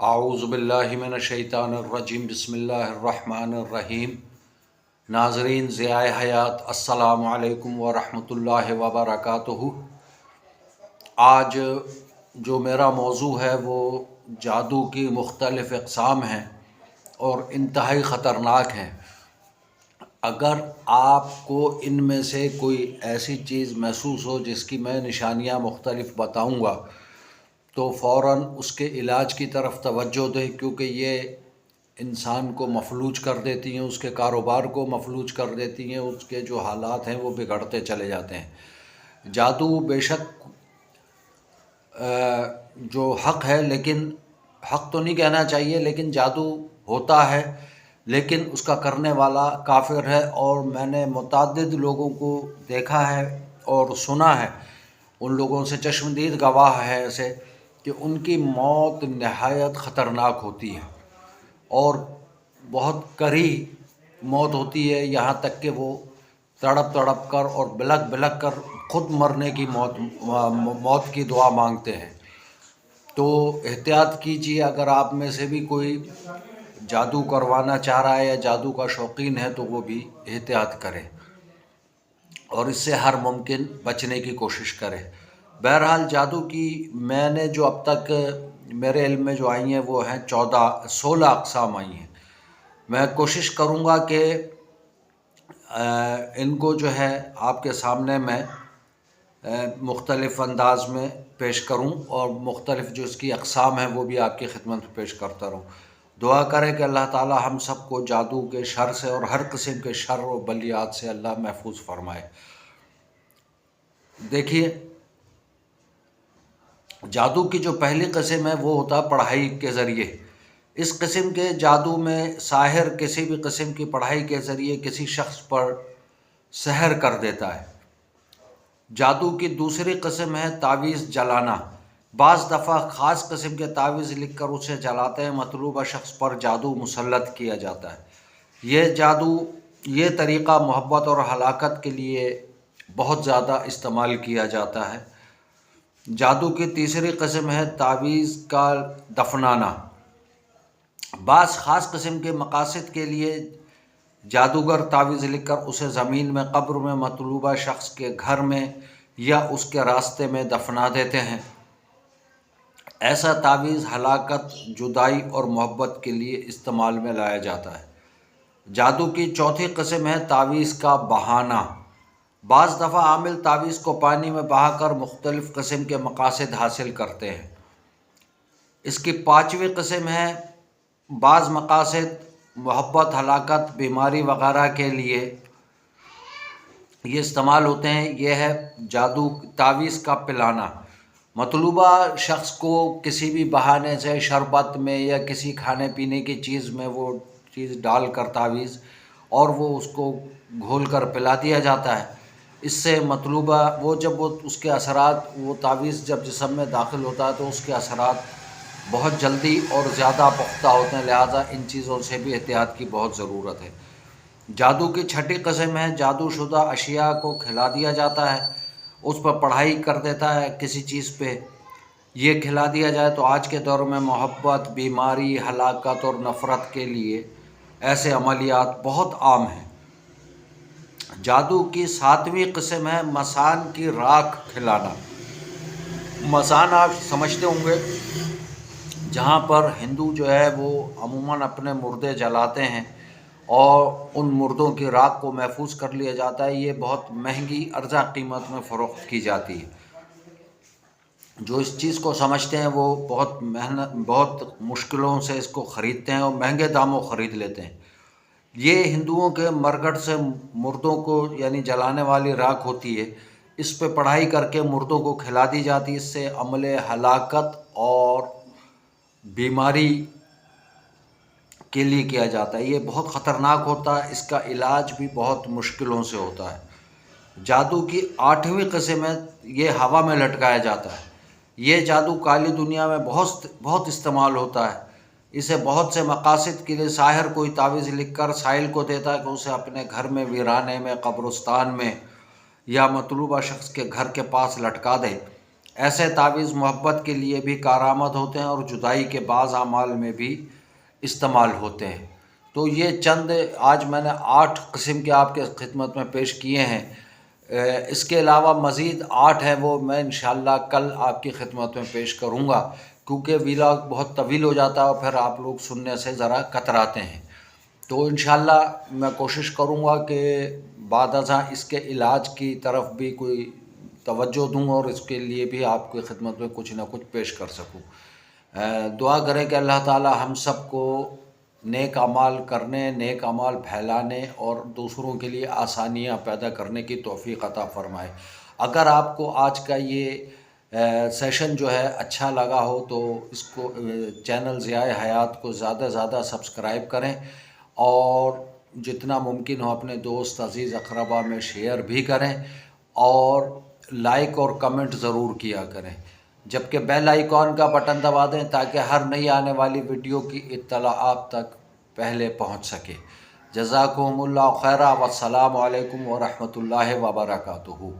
اعوذ باللہ من الشیطان الرجیم بسم اللہ الرحمن الرحیم۔ ناظرین ضیاء حیات، السلام علیکم ورحمۃ اللہ وبرکاتہ۔ آج جو میرا موضوع ہے وہ جادو کی مختلف اقسام ہیں اور انتہائی خطرناک ہیں۔ اگر آپ کو ان میں سے کوئی ایسی چیز محسوس ہو جس کی میں نشانیاں مختلف بتاؤں گا تو فوراً اس کے علاج کی طرف توجہ دیں، کیونکہ یہ انسان کو مفلوج کر دیتی ہیں، اس کے کاروبار کو مفلوج کر دیتی ہیں، اس کے جو حالات ہیں وہ بگڑتے چلے جاتے ہیں۔ جادو بے شک جو حق ہے، لیکن حق تو نہیں کہنا چاہیے، لیکن جادو ہوتا ہے، لیکن اس کا کرنے والا کافر ہے۔ اور میں نے متعدد لوگوں کو دیکھا ہے اور سنا ہے، ان لوگوں سے چشمدید گواہ ہے ایسے کہ ان کی موت نہایت خطرناک ہوتی ہے اور بہت کری موت ہوتی ہے، یہاں تک کہ وہ تڑپ تڑپ کر اور بلک بلک کر خود مرنے کی موت کی دعا مانگتے ہیں۔ تو احتیاط کیجیے، اگر آپ میں سے بھی کوئی جادو کروانا چاہ رہا ہے یا جادو کا شوقین ہے تو وہ بھی احتیاط کرے اور اس سے ہر ممکن بچنے کی کوشش کرے۔ بہرحال جادو کی میں نے جو اب تک میرے علم میں جو آئی ہیں وہ ہیں 16 اقسام آئی ہیں۔ میں کوشش کروں گا کہ ان کو جو ہے آپ کے سامنے میں مختلف انداز میں پیش کروں اور مختلف جو اس کی اقسام ہیں وہ بھی آپ کی خدمت میں پیش کرتا رہوں۔ دعا کریں کہ اللہ تعالی ہم سب کو جادو کے شر سے اور ہر قسم کے شر و بلیات سے اللہ محفوظ فرمائے۔ دیکھیے، جادو کی جو پہلی قسم ہے وہ ہوتا ہے پڑھائی کے ذریعے۔ اس قسم کے جادو میں ساحر کسی بھی قسم کی پڑھائی کے ذریعے کسی شخص پر سحر کر دیتا ہے۔ جادو کی دوسری قسم ہے تعویذ جلانا۔ بعض دفعہ خاص قسم کے تعویذ لکھ کر اسے جلاتے ہیں، مطلوبہ شخص پر جادو مسلط کیا جاتا ہے۔ یہ طریقہ محبت اور ہلاکت کے لیے بہت زیادہ استعمال کیا جاتا ہے۔ جادو کی تیسری قسم ہے تعویذ کا دفنانا۔ بعض خاص قسم کے مقاصد کے لیے جادوگر تعویذ لکھ کر اسے زمین میں، قبر میں، مطلوبہ شخص کے گھر میں یا اس کے راستے میں دفنا دیتے ہیں۔ ایسا تعویذ ہلاکت، جدائی اور محبت کے لیے استعمال میں لایا جاتا ہے۔ جادو کی چوتھی قسم ہے تعویذ کا بہانا۔ بعض دفعہ عامل تعویذ کو پانی میں بہا کر مختلف قسم کے مقاصد حاصل کرتے ہیں۔ اس کی پانچویں قسم ہے بعض مقاصد محبت، ہلاکت، بیماری وغیرہ کے لیے یہ استعمال ہوتے ہیں۔ یہ ہے جادو تعویذ کا پلانا۔ مطلوبہ شخص کو کسی بھی بہانے سے شربت میں یا کسی کھانے پینے کی چیز میں وہ چیز ڈال کر تعویذ، اور وہ اس کو گھول کر پلا دیا جاتا ہے۔ اس سے مطلوبہ اس کے اثرات، وہ تعویذ جب جسم میں داخل ہوتا ہے تو اس کے اثرات بہت جلدی اور زیادہ پختہ ہوتے ہیں، لہٰذا ان چیزوں سے بھی احتیاط کی بہت ضرورت ہے۔ جادو کی چھٹی قسم ہے جادو شدہ اشیاء کو کھلا دیا جاتا ہے، اس پر پڑھائی کر دیتا ہے کسی چیز پہ۔ یہ کھلا دیا جائے تو آج کے دور میں محبت، بیماری، ہلاکت اور نفرت کے لیے ایسے عملیات بہت عام ہیں۔ جادو کی ساتویں قسم ہے مسان کی راکھ کھلانا۔ مسان آپ سمجھتے ہوں گے، جہاں پر ہندو جو ہے وہ عموماً اپنے مردے جلاتے ہیں اور ان مردوں کی راکھ کو محفوظ کر لیا جاتا ہے۔ یہ بہت مہنگی ارزاں قیمت میں فروخت کی جاتی ہے۔ جو اس چیز کو سمجھتے ہیں وہ بہت مشکلوں سے اس کو خریدتے ہیں اور مہنگے داموں خرید لیتے ہیں۔ یہ ہندوؤں کے مرگٹ سے مردوں کو یعنی جلانے والی راکھ ہوتی ہے، اس پہ پڑھائی کر کے مردوں کو کھلا دی جاتی ہے۔ اس سے عمل ہلاکت اور بیماری کے لیے کیا جاتا ہے۔ یہ بہت خطرناک ہوتا ہے، اس کا علاج بھی بہت مشکلوں سے ہوتا ہے۔ جادو کی آٹھویں قسم ہے یہ ہوا میں لٹکایا جاتا ہے۔ یہ جادو کالی دنیا میں بہت استعمال ہوتا ہے۔ اسے بہت سے مقاصد کے لیے ساحر کوئی تعویذ لکھ کر سائل کو دیتا ہے کہ اسے اپنے گھر میں، ویرانے میں، قبرستان میں یا مطلوبہ شخص کے گھر کے پاس لٹکا دے۔ ایسے تعویذ محبت کے لیے بھی کارآمد ہوتے ہیں اور جدائی کے بعض اعمال میں بھی استعمال ہوتے ہیں۔ تو یہ چند آج میں نے 8 قسم کے آپ کے خدمت میں پیش کیے ہیں۔ اس کے علاوہ مزید 8 ہیں، وہ میں انشاءاللہ کل آپ کی خدمت میں پیش کروں گا، کیونکہ ویلاگ بہت طویل ہو جاتا ہے اور پھر آپ لوگ سننے سے ذرا کتراتے ہیں۔ تو انشاءاللہ میں کوشش کروں گا کہ بعد ازاں اس کے علاج کی طرف بھی کوئی توجہ دوں اور اس کے لیے بھی آپ کی خدمت میں کچھ نہ کچھ پیش کر سکوں۔ دعا کریں کہ اللہ تعالی ہم سب کو نیک اعمال کرنے، نیک اعمال پھیلانے اور دوسروں کے لیے آسانیاں پیدا کرنے کی توفیق عطا فرمائے۔ اگر آپ کو آج کا یہ سیشن جو ہے اچھا لگا ہو تو اس کو چینل ضیاء حیات کو زیادہ زیادہ سبسکرائب کریں اور جتنا ممکن ہو اپنے دوست عزیز اقربا میں شیئر بھی کریں اور لائک اور کمنٹ ضرور کیا کریں، جبکہ بیل آئیکن کا بٹن دبا دیں تاکہ ہر نئی آنے والی ویڈیو کی اطلاع آپ تک پہلے پہنچ سکے۔ جزاکم اللہ خیرہ، والسلام علیکم ورحمۃ اللہ وبرکاتہ۔